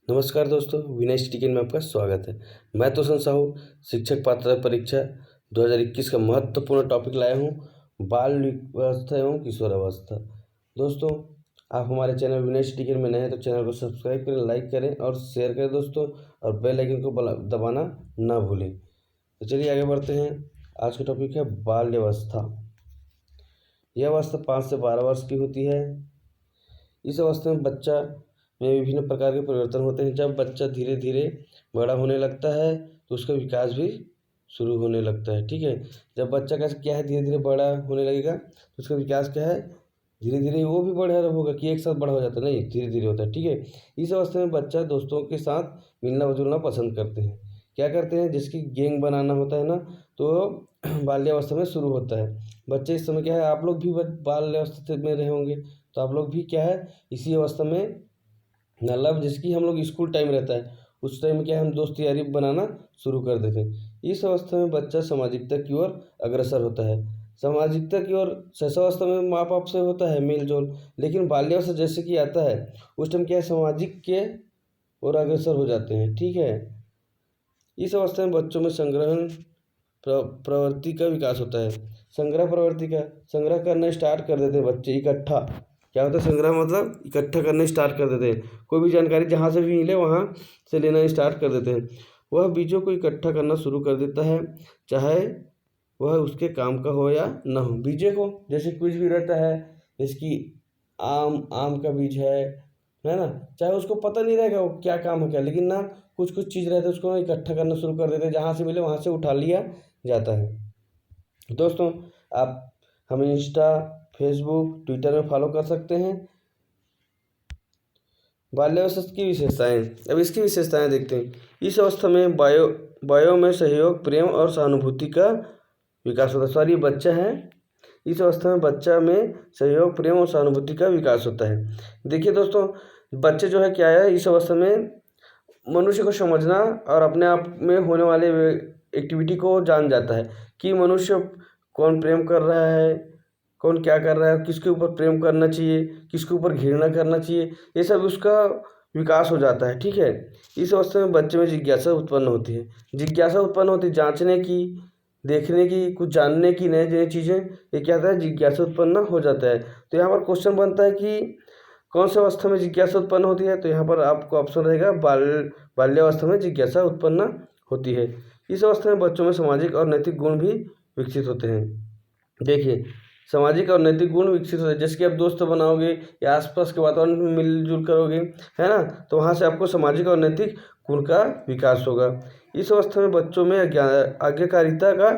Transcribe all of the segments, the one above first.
नमस्कार दोस्तों, विनय टिकन में आपका स्वागत है। मैं तो साहू शिक्षक पात्रता परीक्षा 2021 का महत्वपूर्ण टॉपिक लाया हूँ, बाल अवस्था एवं किशोरावस्था। दोस्तों, आप हमारे चैनल विनय टिकन में नए हैं तो चैनल को सब्सक्राइब करें, लाइक करें और शेयर करें दोस्तों, और बेल आइकन को दबाना ना भूलें। तो चलिए आगे बढ़ते हैं। आज का टॉपिक है बाल्यावस्था। यह अवस्था 5 से 12 वर्ष की होती है। इस अवस्था में बच्चा में विभिन्न प्रकार के परिवर्तन होते हैं। जब बच्चा धीरे धीरे बड़ा होने लगता है तो उसका विकास भी शुरू होने लगता है। ठीक है, जब बच्चा का क्या है धीरे धीरे बड़ा होने लगेगा तो उसका विकास क्या है, धीरे धीरे वो भी बड़ा होगा कि एक साथ बड़ा हो जाता है, नहीं, धीरे धीरे होता है। ठीक है, इस अवस्था में बच्चा दोस्तों के साथ मिलना जुलना पसंद करते हैं। क्या करते हैं, जिसकी गैंग बनाना होता है ना, तो बाल्यावस्था में शुरू होता है। बच्चे इस समय क्या है, आप लोग भी बाल्यावस्था में रहे होंगे, तो आप लोग भी क्या है इसी अवस्था में, मतलब जिसकी हम लोग स्कूल टाइम रहता है उस टाइम में क्या है हम दोस्त यारी बनाना शुरू कर देते हैं। इस अवस्था में बच्चा सामाजिकता की ओर अग्रसर होता है। सामाजिकता की ओर शैशवावस्था में माँ बाप से होता है मेल जोल, लेकिन बाल्यावस्था जैसे कि आता है उस टाइम क्या है सामाजिक के ओर अग्रसर हो जाते हैं। ठीक है, इस अवस्था में बच्चों में संग्रहण प्रवृत्ति का विकास होता है। संग्रह करना स्टार्ट कर देते हैं बच्चे इकट्ठा। क्या होता है संग्रह, मतलब इकट्ठा करना स्टार्ट कर देते हैं। कोई भी जानकारी जहाँ से भी मिले वहाँ से लेना स्टार्ट कर देते हैं। वह बीजों को इकट्ठा करना शुरू कर देता है, चाहे वह उसके काम का हो या न हो। बीजे को जैसे कुछ भी रहता है, इसकी आम का बीज है ना, चाहे उसको पता नहीं रहेगा वो क्या काम है क्या, लेकिन ना कुछ चीज़ रहता है उसको इकट्ठा करना शुरू कर देते हैं, जहाँ से मिले वहाँ से उठा लिया जाता है। दोस्तों, आप हमें इंस्टा, फेसबुक, ट्विटर में फॉलो कर सकते हैं। बाल्यावस्था की विशेषताएं, अब इसकी विशेषताएं देखते हैं। इस अवस्था में बायो में सहयोग, प्रेम और सहानुभूति का विकास होता है। सॉरी, बच्चा है, इस अवस्था में बच्चा में सहयोग, प्रेम और सहानुभूति का विकास होता है। देखिए दोस्तों, बच्चे जो है क्या है इस अवस्था में मनुष्य को समझना और अपने आप में होने वाले एक्टिविटी को जान जाता है कि मनुष्य कौन प्रेम कर रहा है, कौन क्या कर रहा है, किसके ऊपर प्रेम करना चाहिए, किसके ऊपर घृणा करना चाहिए, ये सब उसका विकास हो जाता है। ठीक है, इस अवस्था में बच्चे में जिज्ञासा उत्पन्न होती है, जांचने की, देखने की, कुछ जानने की, नई नई चीज़ें, ये क्या होता है जिज्ञासा उत्पन्न हो जाता है। तो यहाँ पर क्वेश्चन बनता है कि कौन सी अवस्था में जिज्ञासा उत्पन्न होती है, तो यहाँ पर आपको ऑप्शन रहेगा बाल्यावस्था में जिज्ञासा उत्पन्न होती है। इस अवस्था में बच्चों में सामाजिक और नैतिक गुण भी विकसित होते हैं। देखिए, सामाजिक और नैतिक गुण विकसित होते हैं, जैसे कि आप दोस्त बनाओगे या आसपास के वातावरण में मिलजुल करोगे, है ना, तो वहाँ से आपको सामाजिक और नैतिक गुण का विकास होगा। इस अवस्था में बच्चों में आज्ञाकारिता का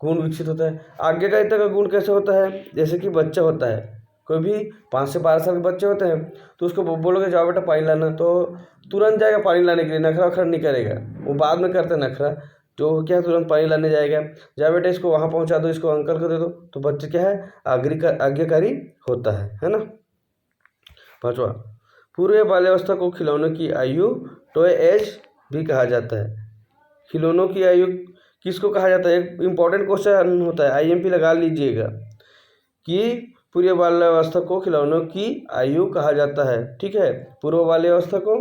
गुण विकसित होता है। आज्ञाकारिता का गुण कैसे होता है, जैसे कि बच्चा होता है, कोई भी 5 से 12 साल के बच्चे होते हैं तो उसको बोलोगे जाओ बेटा पानी लाना, तो तुरंत जाएगा पानी लाने के लिए, नखरा वखरा नहीं करेगा, वो बाद में करता है नखरा, तो क्या तुरंत पानी लाने जाएगा। जा बेटा इसको वहाँ पहुँचा दो, इसको अंकल को दे दो, तो बच्चे क्या है आज्ञाकारी होता है ना। 5वां, पूर्व बाल्यावस्था को खिलौनों की आयु, टॉय एज भी कहा जाता है। खिलौनों की आयु किसको कहा जाता है, एक इम्पॉर्टेंट क्वेश्चन होता है, IMP लगा लीजिएगा कि पूर्व बाल्यावस्था को खिलौनों की आयु कहा जाता है। ठीक है, पूर्व बाल्यावस्था को,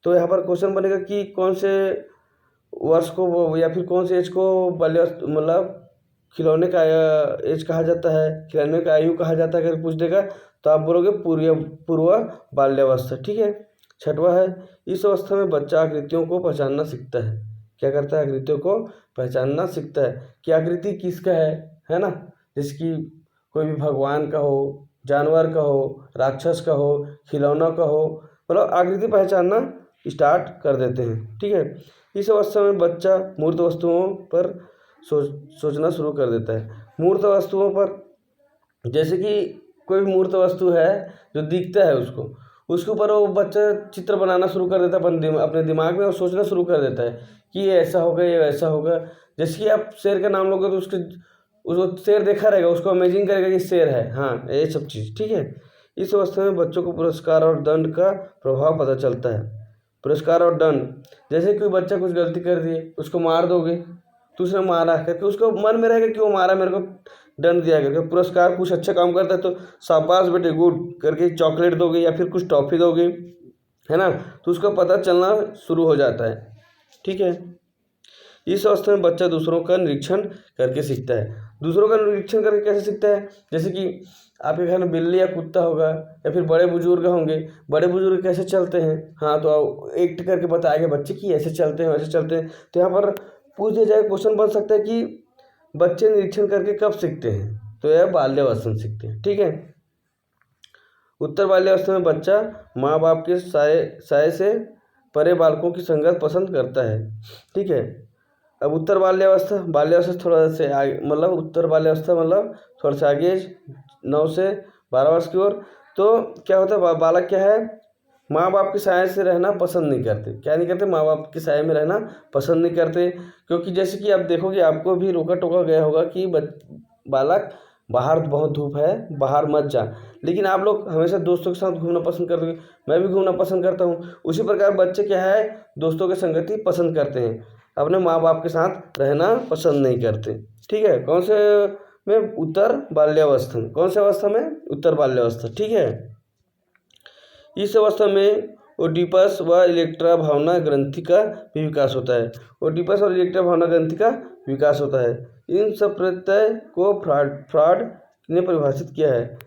तो यहाँ पर क्वेश्चन बनेगा कि कौन से वर्ष को या फिर कौन से एज को बाल्यावस्था मतलब खिलौने का एज कहा जाता है, खिलौने का आयु कहा जाता है, अगर पूछ देगा तो आप बोलोगे पूर्व बाल्यावस्था। ठीक है, 6वां है, इस अवस्था में बच्चा आकृतियों को पहचानना सीखता है। क्या करता है, आकृतियों को पहचानना सीखता है कि आकृति किसका है ना, जैसे कि कोई भी भगवान का हो, जानवर का हो, राक्षस का हो, खिलौना का हो, मतलब आकृति पहचानना स्टार्ट कर देते हैं। ठीक है, इस अवस्था में बच्चा मूर्त वस्तुओं पर सोचना शुरू कर देता है। मूर्त वस्तुओं पर, जैसे कि कोई भी मूर्त वस्तु है जो दिखता है उसके ऊपर वो बच्चा चित्र बनाना शुरू कर देता है अपने दिमाग में, और सोचना शुरू कर देता है कि ये ऐसा होगा, ये वैसा होगा। जैसे कि आप शेर का नाम लोगे तो उसको शेर देखा रहेगा, उसको अमेजिंग करेगा कि शेर है, हाँ, ये सब चीज़। ठीक है, इस अवस्था में बच्चों को पुरस्कार और दंड का प्रभाव पता चलता है। पुरस्कार और दंड, जैसे कोई बच्चा कुछ गलती कर दिए, उसको मार दोगे तो उसने मारा करके उसको मन में रहेगा कि वो मारा, मेरे को दंड दिया करके। पुरस्कार, कुछ अच्छा काम करता है तो शाबाश बेटे गुड करके चॉकलेट दोगे या फिर कुछ टॉफ़ी दोगे, है ना, तो उसका पता चलना शुरू हो जाता है। ठीक है, इस अवस्था में बच्चा दूसरों का निरीक्षण करके सीखता है। दूसरों का निरीक्षण करके कैसे सीखता है? जैसे कि आपके घर में बिल्ली या कुत्ता होगा या फिर बड़े बुजुर्ग होंगे, बड़े बुजुर्ग कैसे चलते हैं, हाँ तो एक्ट करके बताएगा बच्चे कि ऐसे चलते हैं वैसे चलते हैं। तो यहाँ पर पूछ दिया जाए, क्वेश्चन बन सकता है कि बच्चे निरीक्षण करके कब सीखते हैं? तो यह बाल्यावस्था में सीखते हैं। ठीक है, उत्तर बाल्यावस्था में बच्चा माँ बाप के साय से परे बालकों की संगत पसंद करता है। ठीक है, अब उत्तर बाल्यावस्था थोड़ा से आगे, मतलब उत्तर बाल्यावस्था मतलब थोड़ा सा आगे 9 से 12 वर्ष की ओर। तो क्या होता है, बालक क्या है, माँ बाप के साय से रहना पसंद नहीं करते। क्या नहीं करते? माँ बाप के साय में रहना पसंद नहीं करते। क्योंकि जैसे कि आप देखोगे, आपको भी रोका टोका गया होगा कि बालक बाहर बहुत धूप है, बाहर मत जा, लेकिन आप लोग हमेशा दोस्तों के साथ घूमना पसंद करते हो। मैं भी घूमना पसंद करता हूँ। उसी प्रकार बच्चे क्या है, दोस्तों की संगति पसंद करते हैं, अपने माँ बाप के साथ रहना पसंद नहीं करते। ठीक है, कौन से में? उत्तर बाल्यावस्था में। कौन से अवस्था में? उत्तर बाल्यावस्था। ठीक है, इस अवस्था में ओडिपस व इलेक्ट्रा भावना ग्रंथि का भी विकास होता है। ओडिपस और इलेक्ट्रा भावना ग्रंथि का विकास होता है। इन सब प्रत्यय को फ्रॉड ने परिभाषित किया है।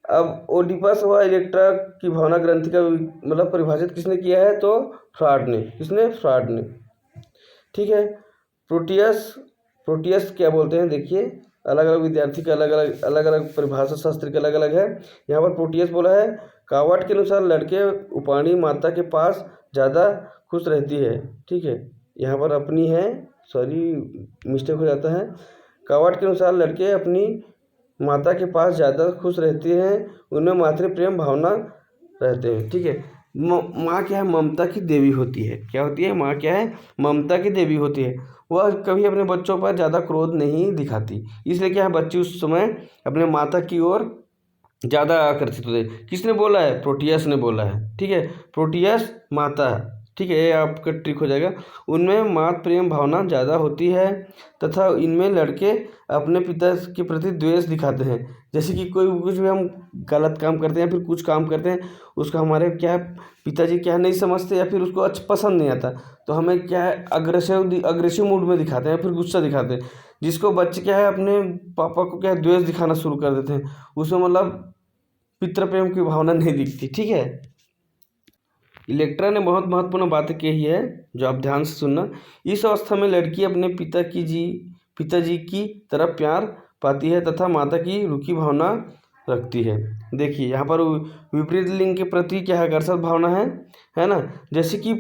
अब ओडिपस व इलेक्ट्रा की भावना ग्रंथि का मतलब परिभाषित किसने किया है? तो फ्रॉड ने। किसने? फ्रॉड ने। ठीक है, प्रोटियस क्या बोलते हैं? देखिए, अलग अलग विद्यार्थी का अलग अलग परिभाषा शास्त्र के अलग अलग है। यहाँ पर प्रोटियस बोला है, कावट के अनुसार लड़के उपाणी माता के पास ज़्यादा खुश रहती है। ठीक है, यहाँ पर अपनी है, सॉरी मिस्टेक हो जाता है। कावट के अनुसार लड़के अपनी माता के पास ज़्यादा खुश रहते हैं, उनमें मातृ प्रेम भावना रहते हैं। ठीक है, माँ क्या है? ममता की देवी होती है। क्या होती है? माँ क्या है? ममता की देवी होती है। वह कभी अपने बच्चों पर ज़्यादा क्रोध नहीं दिखाती, इसलिए क्या है, बच्चे उस समय अपने माता की ओर ज़्यादा आकर्षित होते हैं। किसने बोला है? प्रोटियस ने बोला है। ठीक है, प्रोटियस माता। ठीक है, ये आपका ट्रिक हो जाएगा। उनमें मातृ प्रेम भावना ज़्यादा होती है तथा इनमें लड़के अपने पिता के प्रति द्वेष दिखाते हैं। जैसे कि कोई कुछ भी हम गलत काम करते हैं या फिर कुछ काम करते हैं, उसका हमारे क्या है, पिताजी क्या नहीं समझते या फिर उसको अच्छा पसंद नहीं आता, तो हमें क्या है, अग्रेसिव मूड में दिखाते हैं या फिर गुस्सा दिखाते हैं। जिसको बच्चे क्या है, अपने पापा को क्या है, द्वेष दिखाना शुरू कर देते हैं। उसमें मतलब पितृ प्रेम की भावना नहीं दिखती। ठीक है, इलेक्ट्रा ने बहुत महत्वपूर्ण बातें कही है, जो आप ध्यान से सुनना। इस अवस्था में लड़की अपने पिताजी की तरफ प्यार पाती है तथा माता की रुखी भावना रखती है। देखिए, यहाँ पर विपरीत लिंग के प्रति क्या है, आकर्षक भावना है ना। जैसे कि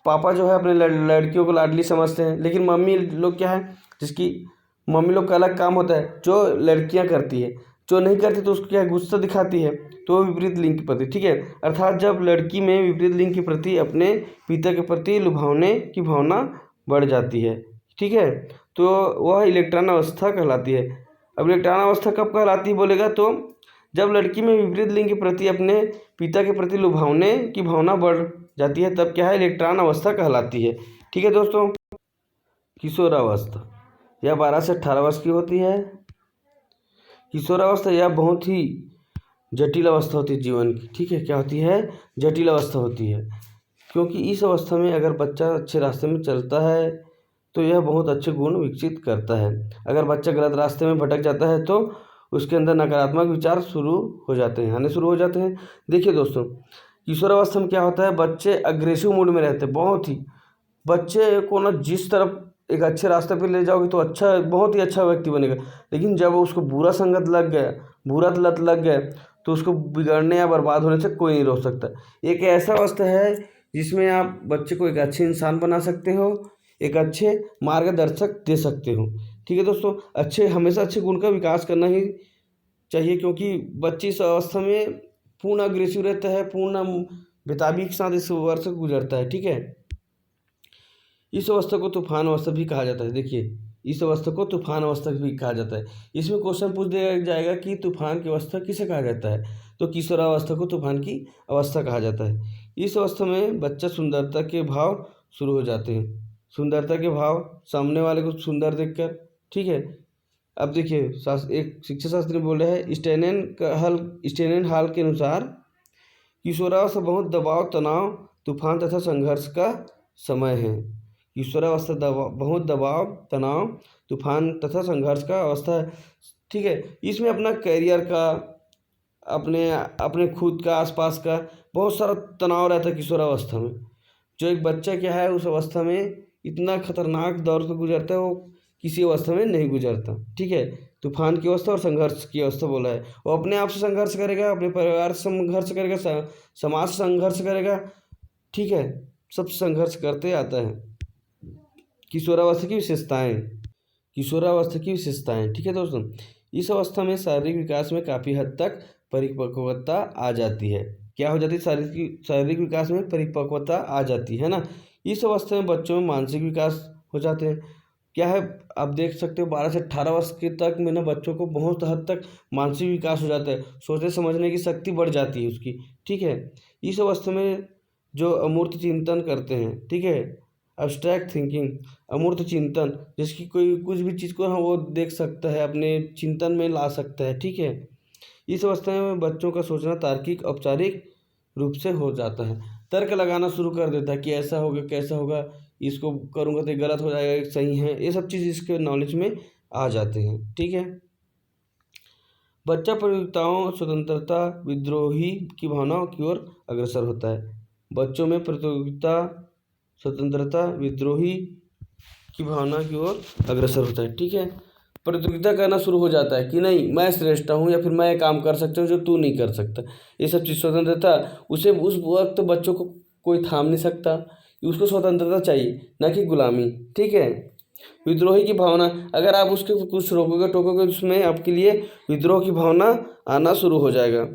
पापा जो है अपने लड़कियों को लाडली समझते हैं, लेकिन मम्मी लोग क्या है, जिसकी मम्मी लोग का अलग काम होता है जो लड़कियां करती है, जो नहीं करती तो उसको क्या है, गुस्सा दिखाती है। तो विपरीत लिंग के प्रति। ठीक है, अर्थात जब लड़की में विपरीत लिंग के प्रति अपने पिता के प्रति लुभावने की भावना बढ़ जाती है। ठीक है, तो वह इलेक्ट्रॉन अवस्था कहलाती है। अब इलेक्ट्रॉन अवस्था कब कहलाती है बोलेगा तो जब लड़की में विपरीत लिंग के प्रति अपने पिता के प्रति लुभावने की भावना बढ़ जाती है, तब क्या है, इलेक्ट्रॉन अवस्था कहलाती है। ठीक है दोस्तों, किशोरावस्था यह 12 से 18 वर्ष की होती है। किशोरावस्था यह बहुत ही जटिल अवस्था होती है जीवन की। ठीक है, क्या होती है? जटिल अवस्था होती है, क्योंकि इस अवस्था में अगर बच्चा अच्छे रास्ते में चलता है तो यह बहुत अच्छे गुण विकसित करता है। अगर बच्चा गलत रास्ते में भटक जाता है तो उसके अंदर नकारात्मक विचार आने शुरू हो जाते हैं। देखिए दोस्तों, किशोरावस्था में क्या होता है, बच्चे अग्रेसिव मूड में रहते हैं बहुत ही। बच्चे को ना जिस तरफ एक अच्छे रास्ते पे ले जाओगे तो अच्छा, बहुत ही अच्छा व्यक्ति बनेगा, लेकिन जब उसको बुरा संगत लग गया, बुरा लत लग गया, तो उसको बिगड़ने या बर्बाद होने से कोई नहीं रोक सकता। एक ऐसा अवस्था है जिसमें आप बच्चे को एक अच्छे इंसान बना सकते हो, एक अच्छे मार्गदर्शक दे सकते हो। ठीक है दोस्तों, हमेशा अच्छे गुण का विकास करना ही चाहिए, क्योंकि बच्चे इस अवस्था में पूर्ण अग्रेसिव रहता है, पूर्ण बेताबी के साथ इस वर्ष गुजरता है। ठीक है, इस अवस्था को तूफान अवस्था भी कहा जाता है। देखिए, इस अवस्था को तूफान अवस्था भी कहा जाता है। इसमें क्वेश्चन पूछ दिया जाएगा कि तूफान की अवस्था किसे कहा जाता है, तो किशोरावस्था को तूफान की अवस्था कहा जाता है। इस अवस्था में बच्चा सुंदरता के भाव शुरू हो जाते हैं, सुंदरता के भाव, सामने वाले को सुंदर देखकर। ठीक है, अब देखिए, एक शिक्षा शास्त्री बोल रहे हैं, स्टेनन हॉल के अनुसार किशोरावस्था बहुत दबाव, तनाव, तूफान तथा संघर्ष का समय है। किशोरावस्था बहुत दबाव, तनाव, तूफान तथा संघर्ष का अवस्था है। ठीक है, इसमें अपना करियर का, अपने अपने खुद का, आसपास का बहुत सारा तनाव रहता है किशोरावस्था में। जो एक बच्चा क्या है उस अवस्था में इतना खतरनाक दौर से गुजरता है, वो किसी अवस्था में नहीं गुजरता। ठीक है, तूफान की अवस्था और संघर्ष की अवस्था बोला है। वो अपने आप से संघर्ष करेगा, अपने परिवार से संघर्ष करेगा, समाज से संघर्ष करेगा। ठीक है, सब संघर्ष करते आता है। किशोरावस्था की विशेषताएं, किशोरावस्था की विशेषताएं। ठीक है दोस्तों, इस अवस्था में शारीरिक विकास में काफ़ी हद तक परिपक्वता आ जाती है। क्या हो जाती है? शारीरिक विकास में परिपक्वता आ जाती है ना। इस अवस्था में बच्चों में मानसिक विकास हो जाते हैं। क्या है, आप देख सकते हो 12 से 18 वर्ष के तक में ना बच्चों को बहुत हद तक मानसिक विकास हो जाता है, सोचने समझने की शक्ति बढ़ जाती है उसकी। ठीक है, इस अवस्था में जो अमूर्त चिंतन करते हैं, ठीक है, अब्स्ट्रैक्ट थिंकिंग, अमूर्त चिंतन, जिसकी कोई कुछ भी चीज़ को वो देख सकता है, अपने चिंतन में ला सकता है। ठीक है, इस अवस्था में बच्चों का सोचना तार्किक, औपचारिक रूप से हो जाता है। तर्क लगाना शुरू कर देता है कि ऐसा होगा, कैसा होगा, इसको करूँगा तो गलत हो जाएगा, सही है, ये सब चीज़ इसके नॉलेज में आ जाते हैं। ठीक है, बच्चा प्रतियोगिताओं, स्वतंत्रता, विद्रोही की भावनाओं की ओर अग्रसर होता है। बच्चों में प्रतियोगिता, स्वतंत्रता, विद्रोही की भावना की ओर अग्रसर होता है। ठीक है, प्रतियोगिता करना शुरू हो जाता है कि नहीं मैं श्रेष्ठ हूँ, या फिर मैं काम कर सकता हूँ जो तू नहीं कर सकता। ये सब चीज़ स्वतंत्रता, उसे उस वक्त बच्चों को कोई थाम नहीं सकता, उसको स्वतंत्रता चाहिए, ना कि गुलामी। ठीक है, विद्रोही की भावना, अगर आप उसके कुछ रोकोगे टोकोगे उसमें आपके लिए विद्रोह की भावना आना शुरू हो जाएगा।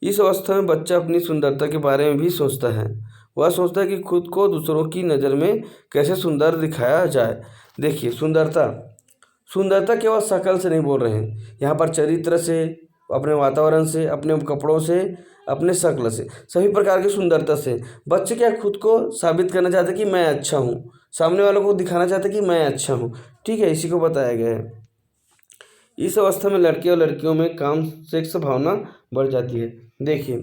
इस अवस्था में बच्चा अपनी सुंदरता के बारे में भी सोचता है। वह सोचता है कि खुद को दूसरों की नज़र में कैसे सुंदर दिखाया जाए। देखिए, सुंदरता केवल शक्ल से नहीं बोल रहे हैं, यहाँ पर चरित्र से, अपने वातावरण से, अपने कपड़ों से, अपने शक्ल से, सभी प्रकार की सुंदरता से बच्चे क्या खुद को साबित करना चाहते हैं कि मैं अच्छा हूँ, सामने वालों को दिखाना चाहते हैं कि मैं अच्छा हूँ। ठीक है, इसी को बताया गया है। इस अवस्था में लड़के और लड़कियों में काम सेक्स भावना बढ़ जाती है। देखिए,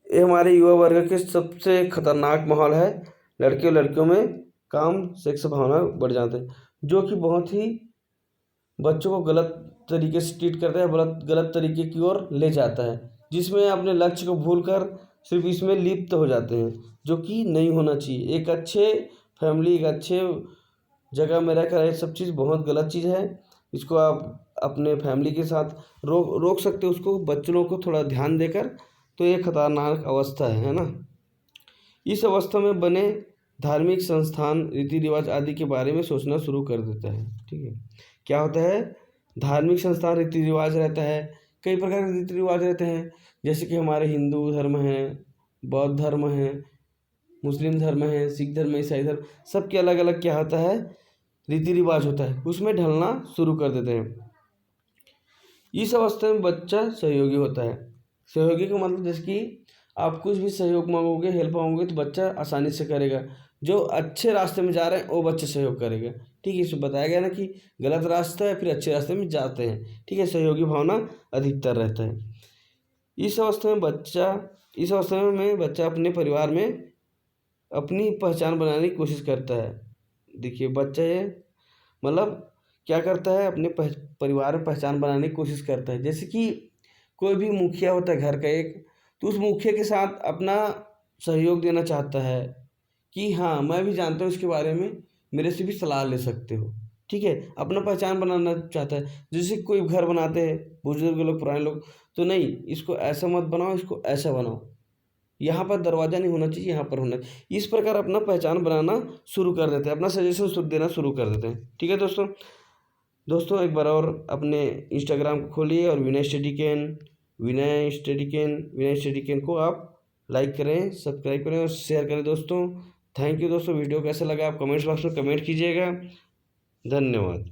ये हमारे युवा वर्ग के सबसे खतरनाक माहौल है। लड़के और लड़कियों में काम सेक्स भावना बढ़ जाते हैं, जो कि बहुत ही बच्चों को गलत तरीके से ट्रीट करता है, गलत तरीके की ओर ले जाता है, जिसमें अपने लक्ष्य को भूलकर सिर्फ इसमें लिप्त हो जाते हैं, जो कि नहीं होना चाहिए। एक अच्छे फैमिली, एक अच्छे जगह में रहकर ये सब चीज़ बहुत गलत चीज़ है। इसको आप अपने फैमिली के साथ रोक सकते हो उसको, बच्चों को थोड़ा ध्यान देकर। तो ये खतरनाक अवस्था है ना। इस अवस्था में बने धार्मिक संस्थान, रीति रिवाज आदि के बारे में सोचना शुरू कर देता है। ठीक है, क्या होता है, धार्मिक संस्थान, रीति रिवाज रहता है, कई प्रकार के रीति रिवाज रहते हैं, जैसे कि हमारे हिंदू धर्म है, बौद्ध धर्म है, मुस्लिम धर्म है, सिख धर्म है, ईसाई धर्म, सबके अलग अलग क्या होता है, रीति रिवाज होता है, उसमें ढलना शुरू कर देते हैं। इस अवस्था में बच्चा सहयोगी होता है। सहयोगी का मतलब जैसे कि आप कुछ भी सहयोग मांगोगे, हेल्प मांगोगे तो बच्चा आसानी से करेगा। जो अच्छे रास्ते में जा रहे हैं वो बच्चे सहयोग करेगा। ठीक है, इसमें बताया गया ना कि गलत रास्ता है फिर अच्छे रास्ते में जाते हैं। ठीक है, सहयोगी भावना अधिकतर रहता है। इस अवस्था में बच्चा अपने परिवार में अपनी पहचान बनाने की कोशिश करता है। देखिए, बच्चा ये मतलब क्या करता है, अपने परिवार में पहचान बनाने की कोशिश करता है। जैसे कि कोई भी मुखिया होता है घर का एक, तो उस मुखिया के साथ अपना सहयोग देना चाहता है कि हाँ मैं भी जानता हूँ इसके बारे में, मेरे से भी सलाह ले सकते हो। ठीक है, अपना पहचान बनाना चाहता है। जैसे कोई घर बनाते हैं बुजुर्ग लोग, पुराने लोग, तो नहीं इसको ऐसा मत बनाओ, इसको ऐसा बनाओ, यहाँ पर दरवाज़ा नहीं होना चाहिए, यहाँ पर होना चाहिए। इस प्रकार अपना पहचान बनाना शुरू कर देते हैं, अपना सजेशन देना शुरू कर देते हैं। ठीक है दोस्तों एक बार और अपने इंस्टाग्राम को खोलिए और विनय स्टडी कैन को आप लाइक करें, सब्सक्राइब करें और शेयर करें दोस्तों। थैंक यू दोस्तों। वीडियो कैसा लगा आप कमेंट्स बॉक्स में कमेंट कीजिएगा। धन्यवाद।